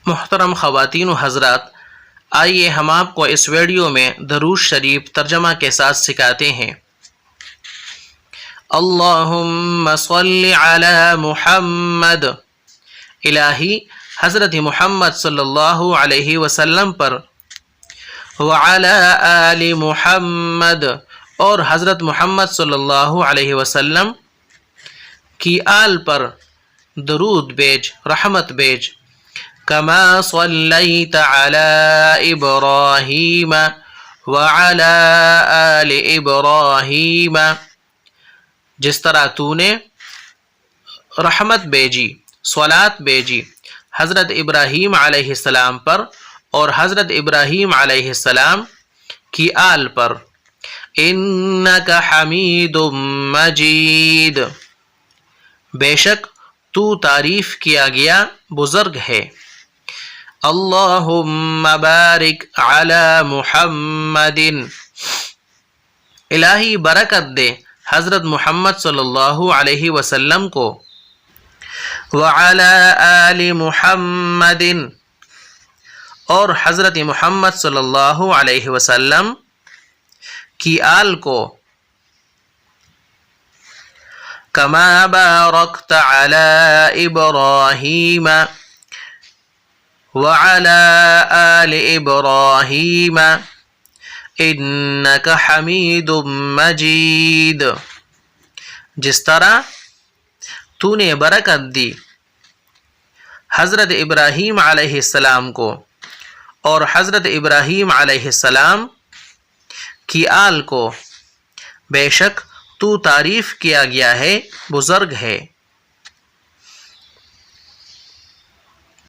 محترم خواتین و حضرات، آئیے ہم آپ کو اس ویڈیو میں درود شریف ترجمہ کے ساتھ سکھاتے ہیں۔ اللہم صلی علی محمد، الہی حضرت محمد صلی اللہ علیہ وسلم پر، وعلی آل محمد، اور حضرت محمد صلی اللہ علیہ وسلم کی آل پر درود بھیج، رحمت بھیج۔ کما صلیت علی ابراہیم وعلی آل ابراہیم، جس طرح تو نے رحمت بھیجی، صلات بھیجی حضرت ابراہیم علیہ السلام پر اور حضرت ابراہیم علیہ السلام کی آل پر۔ انک حمید مجید، بے شک تو تعریف کیا گیا بزرگ ہے۔ اللہم بارک علی محمد، الہی برکت دے حضرت محمد صلی اللہ علیہ وسلم کو۔ وعلی آل محمد، اور حضرت محمد صلی اللہ علیہ وسلم کی آل کو۔ کما بارکت علی ابراہیم وعلی آل ابراہیم انک حمید مجید، جس طرح تو نے برکت دی حضرت ابراہیم علیہ السلام کو اور حضرت ابراہیم علیہ السلام کی آل کو، بے شک تو تعریف کیا گیا ہے بزرگ ہے۔